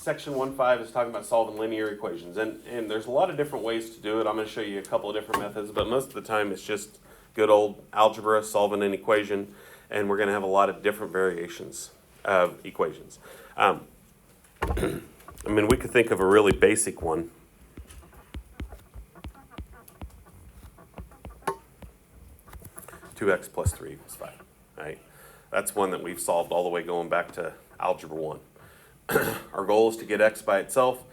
section 1.5 is talking about solving linear equations, and there's a lot of different ways to do it. I'm going to show you a couple of different methods, but most of the time it's just good old algebra, solving an equation, and we're going to have a lot of different variations of equations. I mean, we could think of a really basic one. (2x plus 3 equals 5), right? That's one that we've solved all the way going back to Algebra 1. Our goal is to get x by itself.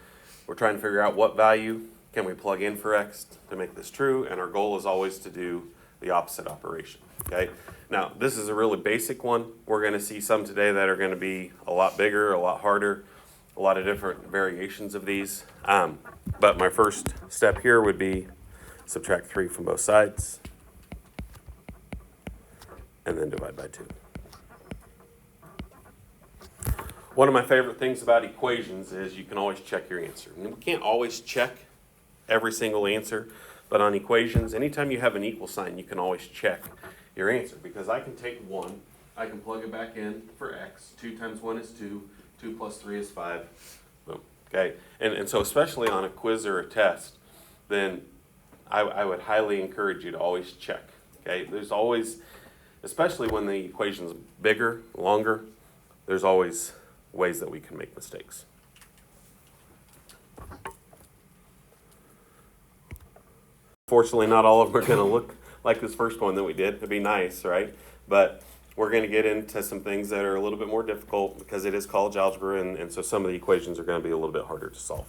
We're trying to figure out what value can we plug in for x to make this true, and our goal is always to do the opposite operation, okay? Now, this is a really basic one. We're going to see some today that are going to be a lot bigger, a lot harder, a lot of different variations of these. But my first step here would be subtract 3 from both sides, and then divide by 2. One of my favorite things about equations is you can always check your answer. And we can't always check every single answer, but on equations, anytime you have an equal sign, you can always check your answer, because I can take 1, I can plug it back in for x, 2 times 1 is 2, 2 plus 3 is 5, boom, okay? And so especially on a quiz or a test, then I would highly encourage you to always check, okay? There's always, especially when the equation's bigger, longer, there's always ways that we can make mistakes. Fortunately, not all of them are going to look like this first one that we did. It'd be nice, right? But we're going to get into some things that are a little bit more difficult because it is college algebra, and so some of the equations are going to be a little bit harder to solve.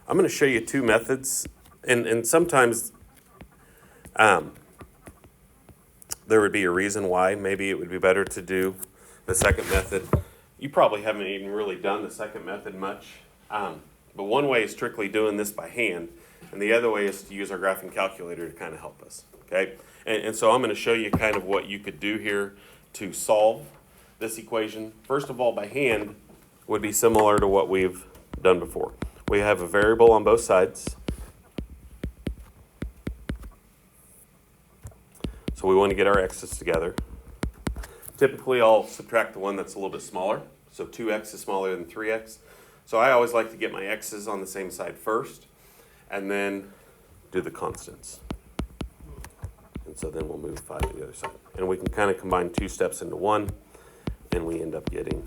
I'm going to show you two methods, and sometimes there would be a reason why. Maybe it would be better to do the second method. You probably haven't even really done the second method much, but one way is strictly doing this by hand, and the other way is to use our graphing calculator to kind of help us, okay? And so I'm going to show you kind of what you could do here to solve this equation. First of all, by hand would be similar to what we've done before. We have a variable on both sides. So we want to get our x's together. Typically, I'll subtract the one that's a little bit smaller. So 2x is smaller than 3x. So I always like to get my x's on the same side first, and then do the constants. And so then we'll move 5 to the other side. And we can kind of combine 2 steps into one, and we end up getting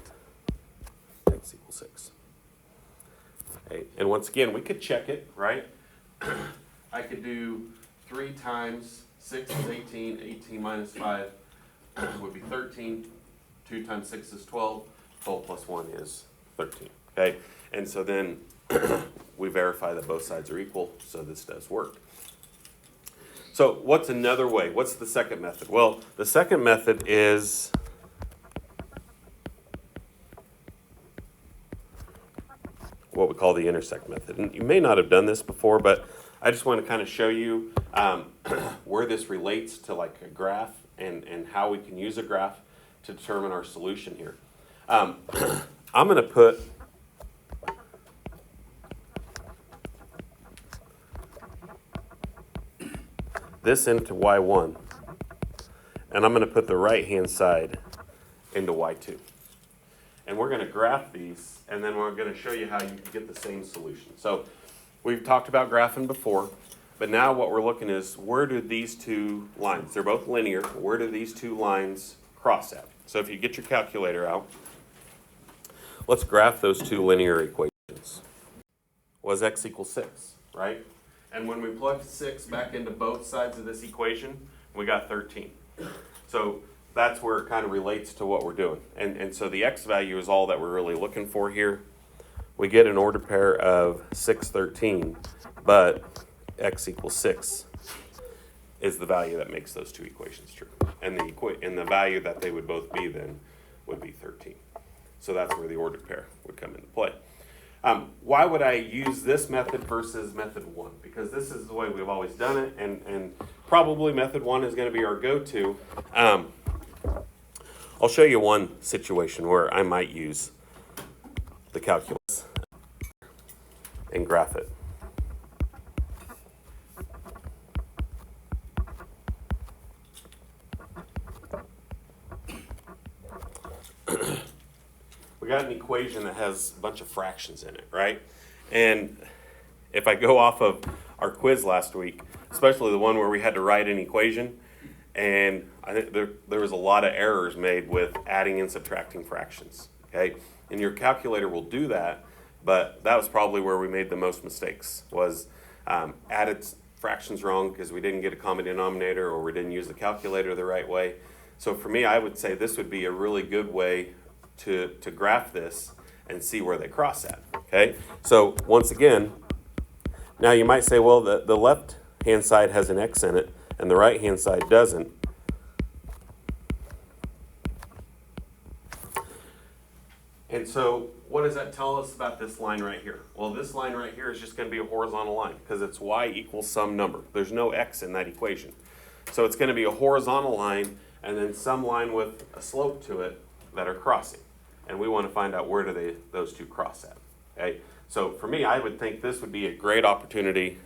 x equals 6. Okay. And once again, we could check it, right? I could do 3 times 6 is 18, 18 minus 5 would be 13, 2 times 6 is 12, 12 plus 1 is 13, okay? And so then we verify that both sides are equal, so this does work. So what's another way? What's the second method? Well, the second method is what we call the intersect method. And you may not have done this before, but I just want to kind of show you where this relates to like a graph and how we can use a graph to determine our solution here. I'm going to put this into y1, and I'm going to put the right-hand side into y2. And we're going to graph these, and then we're going to show you how you can get the same solution. So we've talked about graphing before, but now what we're looking is where do these two lines, they're both linear, where do these two lines cross at? So if you get your calculator out, let's graph those two linear equations. Was x equals 6, right? And when we plug 6 back into both sides of this equation, we got 13. So that's where it kind of relates to what we're doing. And so the x value is all that we're really looking for here. We get an ordered pair of 6, 13, but x equals 6 is the value that makes those two equations true. And the value that they would both be then would be 13. So that's where the ordered pair would come into play. Why would I use this method versus method 1? Because this is the way we've always done it, and probably method 1 is going to be our go-to. I'll show you one situation where I might use the calculus. and graph it. We got an equation that has a bunch of fractions in it, right? And if I go off of our quiz last week, especially the one where we had to write an equation, and I think there was a lot of errors made with adding and subtracting fractions, okay? And your calculator will do that, but that was probably where we made the most mistakes, was added fractions wrong because we didn't get a common denominator or we didn't use the calculator the right way. So for me, I would say this would be a really good way to graph this and see where they cross at, okay? So once again, now you might say, well, the left-hand side has an x in it and the right-hand side doesn't. And so what does that tell us about this line right here? Well, this line right here is just going to be a horizontal line because it's y equals some number. There's no x in that equation. So it's going to be a horizontal line and then some line with a slope to it that are crossing. And we want to find out where do those two cross at. Okay? So for me, I would think this would be a great opportunity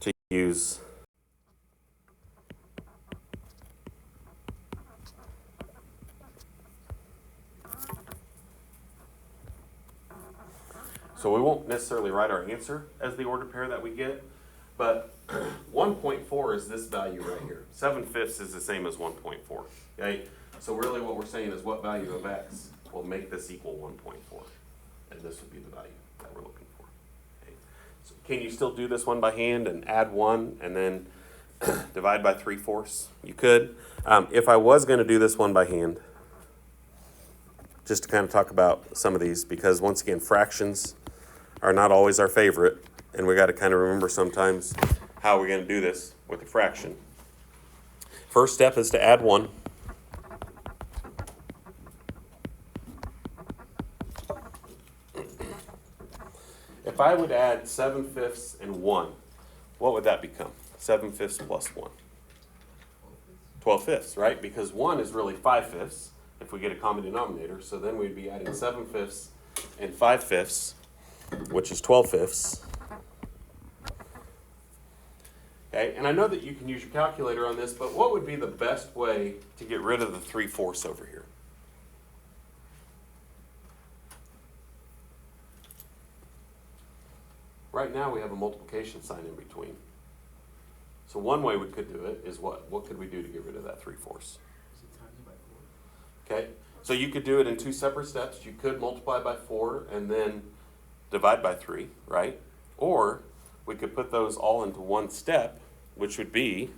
to use so we won't necessarily write our answer as the ordered pair that we get, but 1.4 is this value right here. 7/5 is the same as 1.4. Okay? So really what we're saying is what value of x will make this equal 1.4. And this would be the value that we're looking for. Okay? So can you still do this one by hand and add 1 and then divide by 3/4? You could. If I was going to do this one by hand, just to kind of talk about some of these, because once again, fractions are not always our favorite, and we got to kind of remember sometimes how we're going to do this with a fraction. First step is to add 1. If I would add 7/5 and 1, what would that become? 7/5 plus 1. 12/5, right? Because 1 is really 5/5 if we get a common denominator. So then we'd be adding 7/5 and 5/5, which is 12/5. Okay, and I know that you can use your calculator on this, but what would be the best way to get rid of the 3/4 over here? Right now we have a multiplication sign in between. So one way we could do it is what? What could we do to get rid of that 3/4? Okay, so you could do it in 2 separate steps. You could multiply by 4 and then divide by 3, right? Or we could put those all into one step, which would be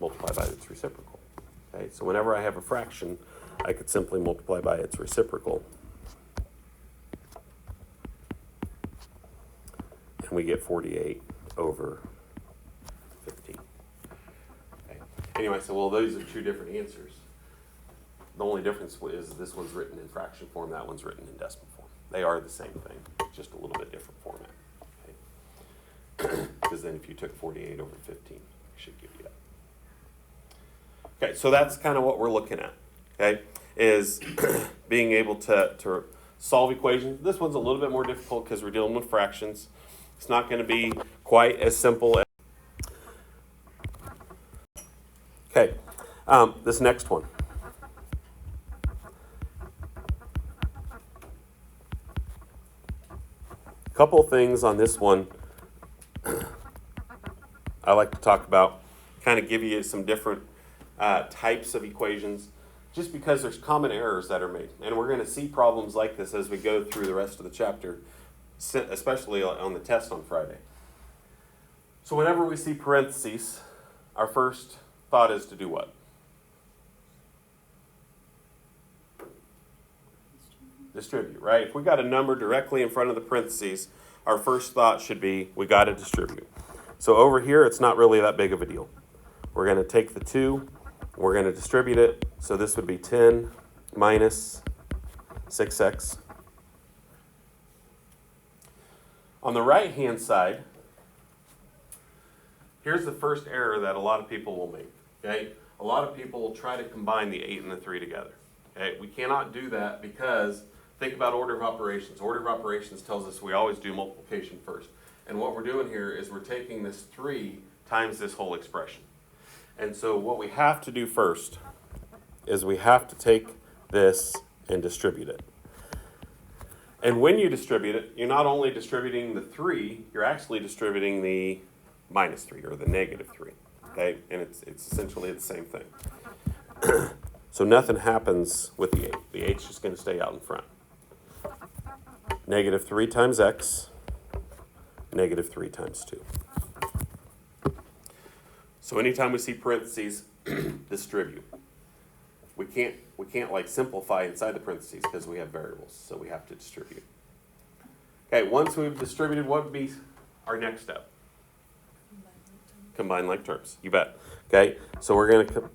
multiply by its reciprocal. Okay, so whenever I have a fraction, I could simply multiply by its reciprocal. And we get 48 over 15. Okay. Anyway, so well, those are 2 different answers. The only difference is this one's written in fraction form, that one's written in decimal form. They are the same thing, just a little bit different format. Okay. Because then if you took 48 over 15, it should give you that. Okay, so that's kind of what we're looking at, okay, is being able to solve equations. This one's a little bit more difficult because we're dealing with fractions. It's not going to be quite as simple as... Okay, this next one. A couple things on this one I like to talk about, kind of give you some different types of equations, just because there's common errors that are made. And we're going to see problems like this as we go through the rest of the chapter, especially on the test on Friday. So whenever we see parentheses, our first thought is to do what? Distribute, right? If we got a number directly in front of the parentheses, our first thought should be, we got to distribute. So over here, it's not really that big of a deal. We're going to take the 2, we're going to distribute it. So this would be 10 minus 6x. On the right-hand side, here's the first error that a lot of people will make, okay? a lot of people try to combine the 8 and the 3 together. Okay, we cannot do that because think about order of operations. Order of operations tells us we always do multiplication first. And what we're doing here is we're taking this 3 times this whole expression. And so what we have to do first is we have to take this and distribute it. And when you distribute it, you're not only distributing the 3, you're actually distributing the minus 3 or the negative 3. Okay? And it's essentially the same thing. So nothing happens with the 8. The 8's just going to stay out in front. Negative 3 times x, negative 3 times 2. So anytime we see parentheses, distribute. We can't like simplify inside the parentheses because we have variables, so we have to distribute. Okay, once we've distributed, what would be our next step? Combine like terms. You bet. Okay, so we're going to,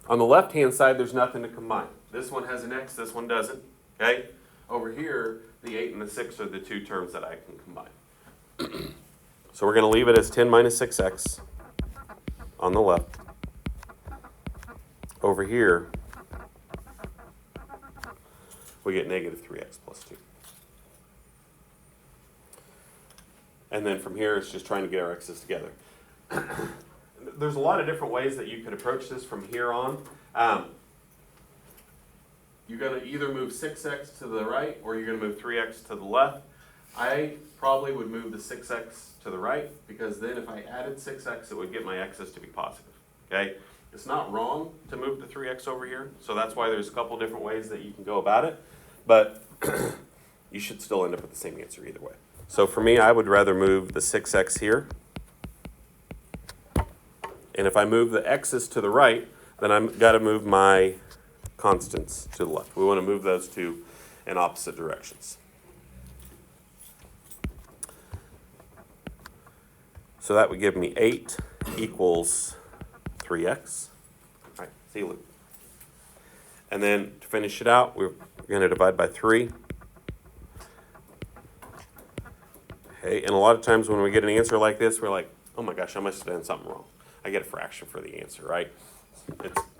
on the left-hand side, there's nothing to combine. This one has an x, this one doesn't. Okay, over here, the 8 and the 6 are the 2 terms that I can combine. So we're going to leave it as 10 minus 6x on the left. Over here, we get negative 3x plus 2. And then from here, it's just trying to get our x's together. There's a lot of different ways that you could approach this from here on. You're going to either move 6x to the right or you're going to move 3x to the left. I probably would move the 6x to the right because then if I added 6x, it would get my x's to be positive. Okay? It's not wrong to move the 3x over here, so that's why there's a couple different ways that you can go about it, but you should still end up with the same answer either way. So for me, I would rather move the 6x here. And if I move the x's to the right, then I've got to move my constants to the left. We want to move those two in opposite directions. So that would give me 8 equals 3x. All right, see you, Luke. And then to finish it out, we're going to divide by 3. Okay, and a lot of times when we get an answer like this, we're like, oh my gosh, I must have done something wrong. I get a fraction for the answer, right?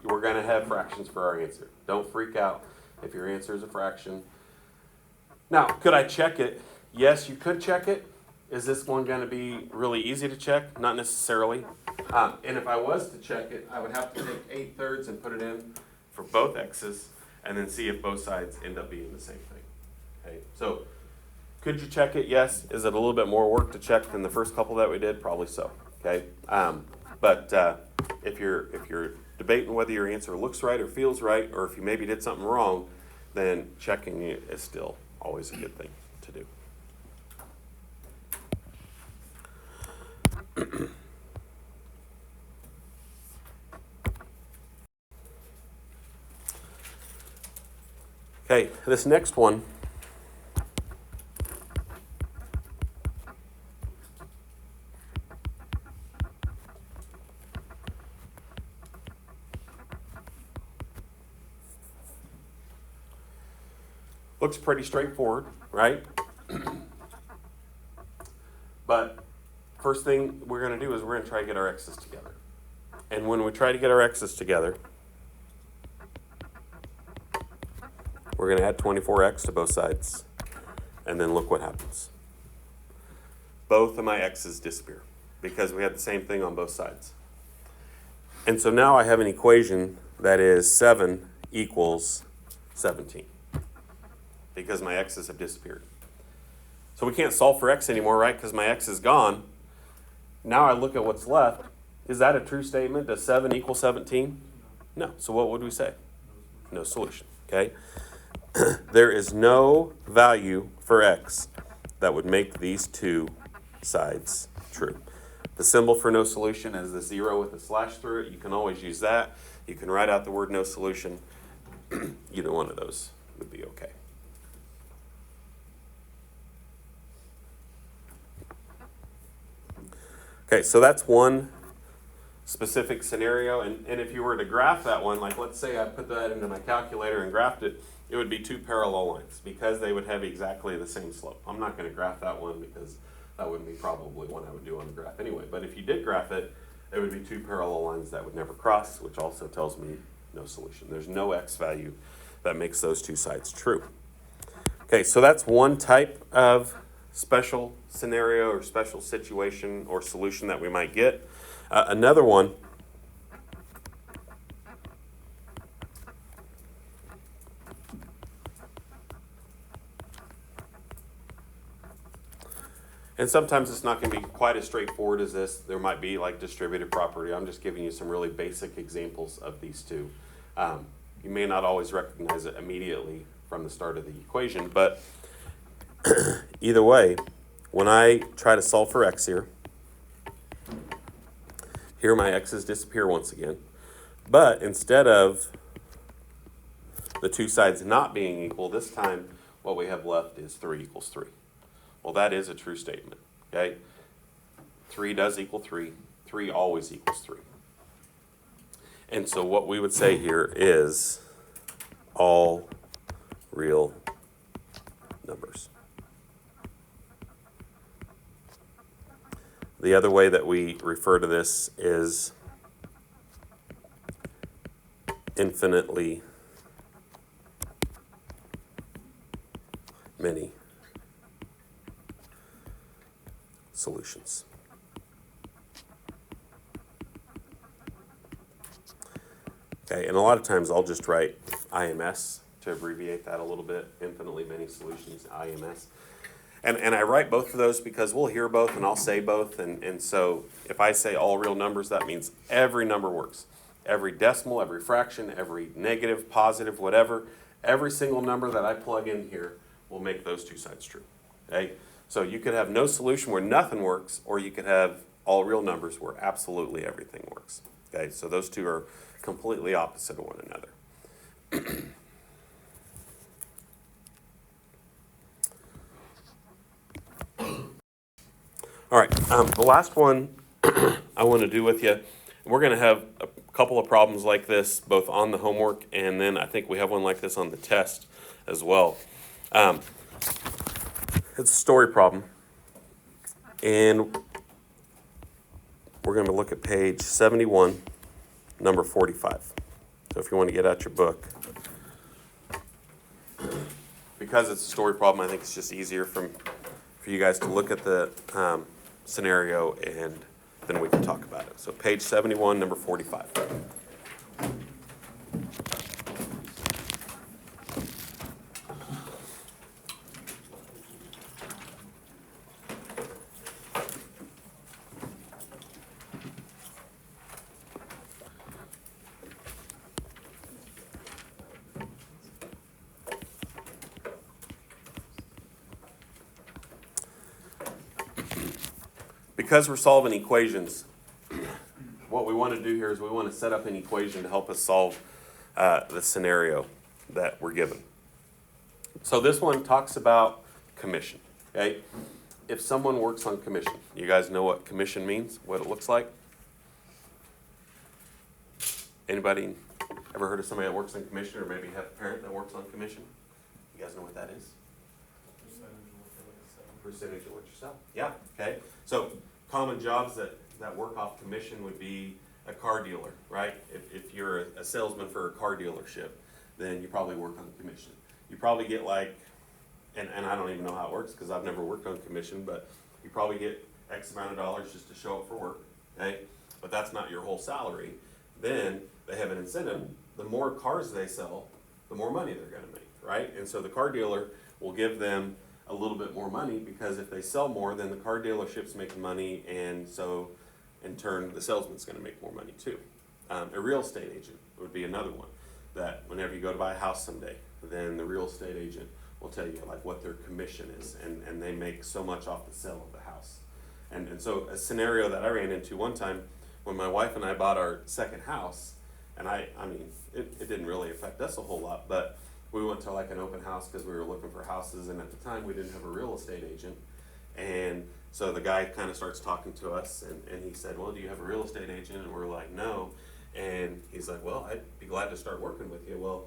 We're going to have fractions for our answer. Don't freak out if your answer is a fraction. Now, could I check it? Yes, you could check it. Is this one going to be really easy to check? Not necessarily. And if I was to check it, I would have to take 8/3 and put it in for both x's and then see if both sides end up being the same thing. Okay, so could you check it? Yes. Is it a little bit more work to check than the first couple that we did? Probably so. Okay, but if you're debating whether your answer looks right or feels right, or if you maybe did something wrong, then checking it is still always a good thing to do. Okay, this next one looks pretty straightforward, right? But first thing we're going to do is we're going to try to get our x's together. And when we try to get our x's together, we're going to add 24x to both sides. And then look what happens. Both of my x's disappear because we had the same thing on both sides. And so now I have an equation that is 7 equals 17 because my x's have disappeared. So we can't solve for x anymore, right? Because my x is gone. Now I look at what's left. Is that a true statement? Does 7 equal 17? No. So what would we say? No solution. Okay? There is no value for x that would make these two sides true. The symbol for no solution is the 0 with a slash through it. You can always use that. You can write out the word no solution. Either one of those would be okay. Okay, so that's one specific scenario, and if you were to graph that one, like let's say I put that into my calculator and graphed it, it would be 2 parallel lines because they would have exactly the same slope. I'm not going to graph that one because that wouldn't be probably one I would do on the graph anyway, but if you did graph it, there would be two parallel lines that would never cross, which also tells me no solution. There's no x value that makes those two sides true. Okay, so that's one type of special scenario or special situation or solution that we might get. Another one and sometimes it's not going to be quite as straightforward as this. There might be like distributed property. I'm just giving you some really basic examples of these two. You may not always recognize it immediately from the start of the equation, but either way, when I try to solve for x here my x's disappear once again. But instead of the two sides not being equal, this time what we have left is 3 equals 3. Well, that is a true statement, okay? 3 does equal 3. 3 always equals 3. And so what we would say here is all real numbers. The other way that we refer to this is infinitely many solutions. Okay, and a lot of times I'll just write IMS to abbreviate that a little bit, infinitely many solutions, IMS. And I write both of those because we'll hear both and I'll say both. And so if I say all real numbers, that means every number works. Every decimal, every fraction, every negative, positive, whatever, every single number that I plug in here will make those two sides true. Okay? So you could have no solution where nothing works, or you could have all real numbers where absolutely everything works. Okay? So those two are completely opposite of one another. All right, the last one I want to do with you, we're going to have a couple of problems like this, both on the homework, and then I think we have one like this on the test as well. It's a story problem, and we're going to look at page 71, number 45. So if you want to get out your book. Because it's a story problem, I think it's just easier for you guys to look at the scenario, and then we can talk about it. So page 71, number 45. Because we're solving equations, what we want to do here is we want to set up an equation to help us solve the scenario that we're given. So this one talks about commission, okay? If someone works on commission, you guys know what commission means, what it looks like? Anybody ever heard of somebody that works on commission, or maybe have a parent that works on commission? You guys know what that is? Percentage of what you sell. Yeah, okay. So common jobs that work off commission would be a car dealer, right? If you're a salesman for a car dealership, then you probably work on commission. You probably get like, and I don't even know how it works because I've never worked on commission, but you probably get X amount of dollars just to show up for work, okay? But that's not your whole salary. Then they have an incentive. The more cars they sell, the more money they're going to make, right? And so the car dealer will give them a little bit more money, because if they sell more, then the car dealership's making money, and so in turn the salesman's going to make more money too. A real estate agent would be another one, that whenever you go to buy a house someday, then the real estate agent will tell you like what their commission is, and they make so much off the sale of the house. And so a scenario that I ran into one time when my wife and I bought our second house, and I mean it didn't really affect us a whole lot, but we went to like an open house because we were looking for houses, and at the time we didn't have a real estate agent. And so the guy kind of starts talking to us, and he said, well, do you have a real estate agent? And we're like, no. And he's like, well, I'd be glad to start working with you. Well,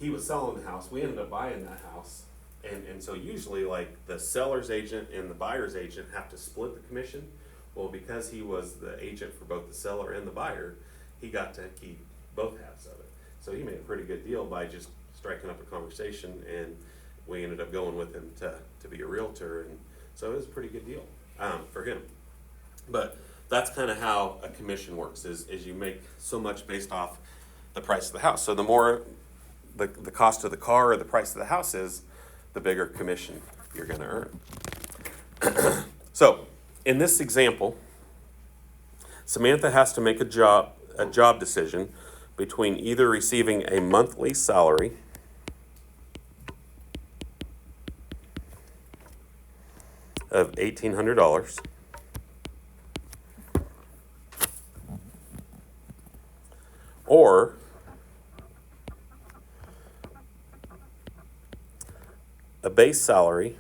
he was selling the house. We ended up buying that house. And so usually like the seller's agent and the buyer's agent have to split the commission. Well, because he was the agent for both the seller and the buyer, he got to keep both halves of it. So he made a pretty good deal by just striking up a conversation, and we ended up going with him to be a realtor, and so it was a pretty good deal for him. But that's kind of how a commission works, is you make so much based off the price of the house. So the more the cost of the car or the price of the house is, the bigger commission you're going to earn. So in this example, Samantha has to make a job decision between either receiving a monthly salary of $1,800 or a base salary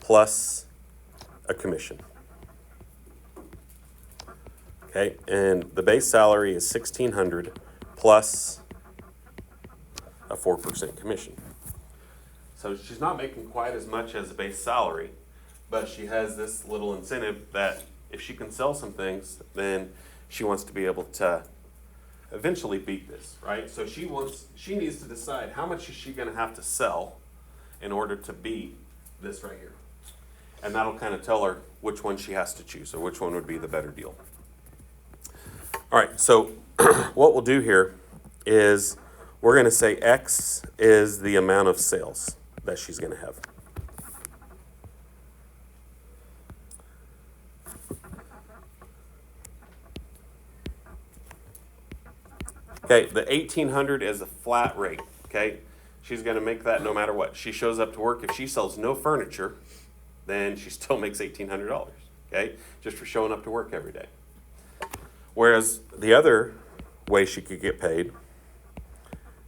plus a commission. Okay, and the base salary is $1,600 plus a 4% commission. So she's not making quite as much as a base salary, but she has this little incentive that if she can sell some things, then she wants to be able to eventually beat this, right? So she needs to decide how much is she going to have to sell in order to beat this right here. And that'll kind of tell her which one she has to choose, or which one would be the better deal. All right, so what we'll do here is we're going to say X is the amount of sales that she's going to have. Okay, the 1,800 is a flat rate, okay? She's going to make that no matter what. She shows up to work. If she sells no furniture, then she still makes $1,800, okay? Just for showing up to work every day. Whereas the other way she could get paid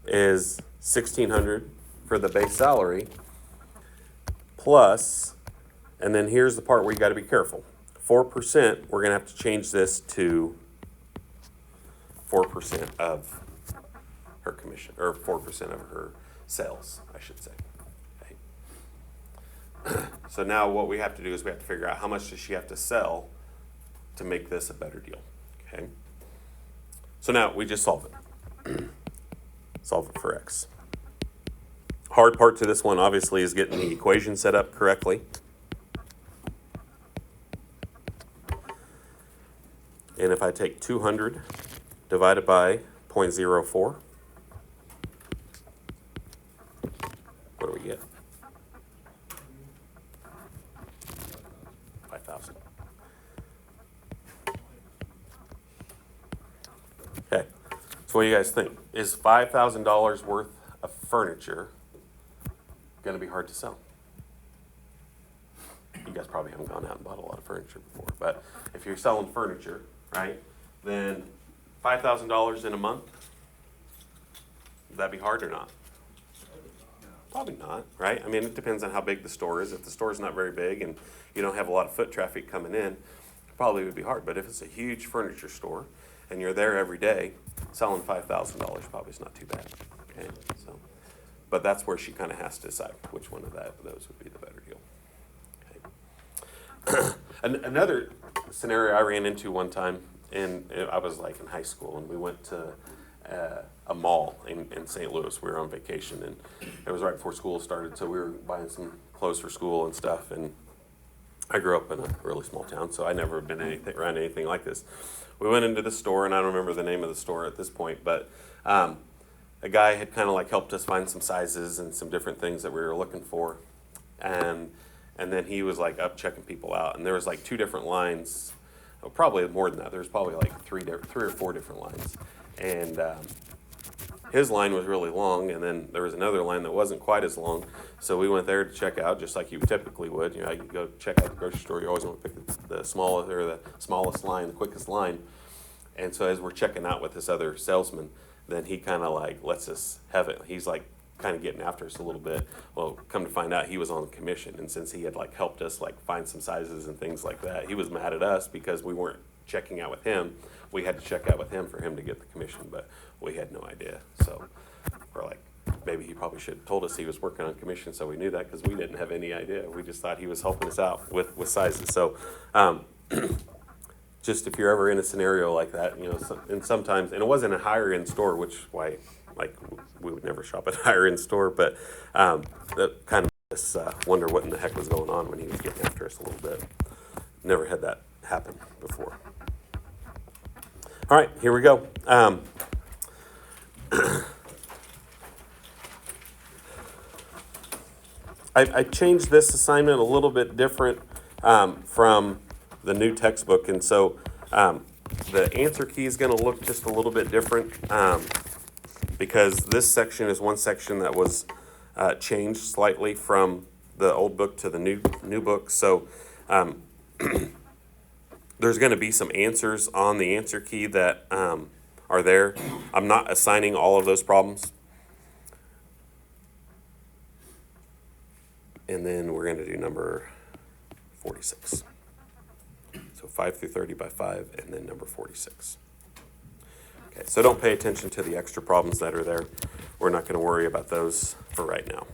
is $1,600 for the base salary plus, and then here's the part where you got to be careful. 4%, we're going to have to change this to 4% of her commission, or 4% of her sales, I should say. Okay. So now what we have to do is we have to figure out how much does she have to sell to make this a better deal. Okay. So now we just solve it. Solve it for X. Hard part to this one obviously is getting the equation set up correctly. And if I take 200 divided by 0.04, what do we get? 5,000. Okay, so what do you guys think? Is $5,000 worth of furniture going to be hard to sell? You guys probably haven't gone out and bought a lot of furniture before, but if you're selling furniture, right, then $5,000 in a month, would that be hard or not? Probably not, right? I mean, it depends on how big the store is. If the store is not very big and you don't have a lot of foot traffic coming in, it probably would be hard. But if it's a huge furniture store and you're there every day, selling $5,000 probably is not too bad. Okay, so, but that's where she kind of has to decide which one of those would be the better deal. Okay. Another scenario I ran into one time, and I was like in high school, and we went to a mall in St. Louis. We were on vacation, and it was right before school started, so we were buying some clothes for school and stuff. And I grew up in a really small town, so I never been around anything like this. We went into the store, and I don't remember the name of the store at this point, but a guy had kind of like helped us find some sizes and some different things that we were looking for, and then he was like up checking people out, and there was like two different lines, probably more than that. There's probably like three or four different lines, and his line was really long, and then there was another line that wasn't quite as long. So we went there to check out, just like you typically would. You know, you go check out the grocery store. You always want to pick the smallest line, the quickest line. And so as we're checking out with this other salesman, then he kind of like lets us have it. He's like kind of getting after us a little bit. Well, come to find out, he was on commission, and since he had like helped us like find some sizes and things like that, he was mad at us because we weren't checking out with him. We had to check out with him for him to get the commission, but we had no idea. So we're like, maybe he probably should have told us he was working on commission so we knew that, because we didn't have any idea. We just thought he was helping us out with sizes. So just if you're ever in a scenario like that, you know, and sometimes, and it wasn't a higher end store, which why, like, we would never shop at a higher end store, but that kind of made us wonder what in the heck was going on when he was getting after us a little bit. Never had that happen before. All right, here we go. I changed this assignment a little bit different from the new textbook, and so the answer key is going to look just a little bit different because this section is one section that was changed slightly from the old book to the new book. So there's going to be some answers on the answer key that are there. I'm not assigning all of those problems. And then we're going to do number 46. So 5 through 30 by 5, and then number 46. Okay, so don't pay attention to the extra problems that are there. We're not going to worry about those for right now.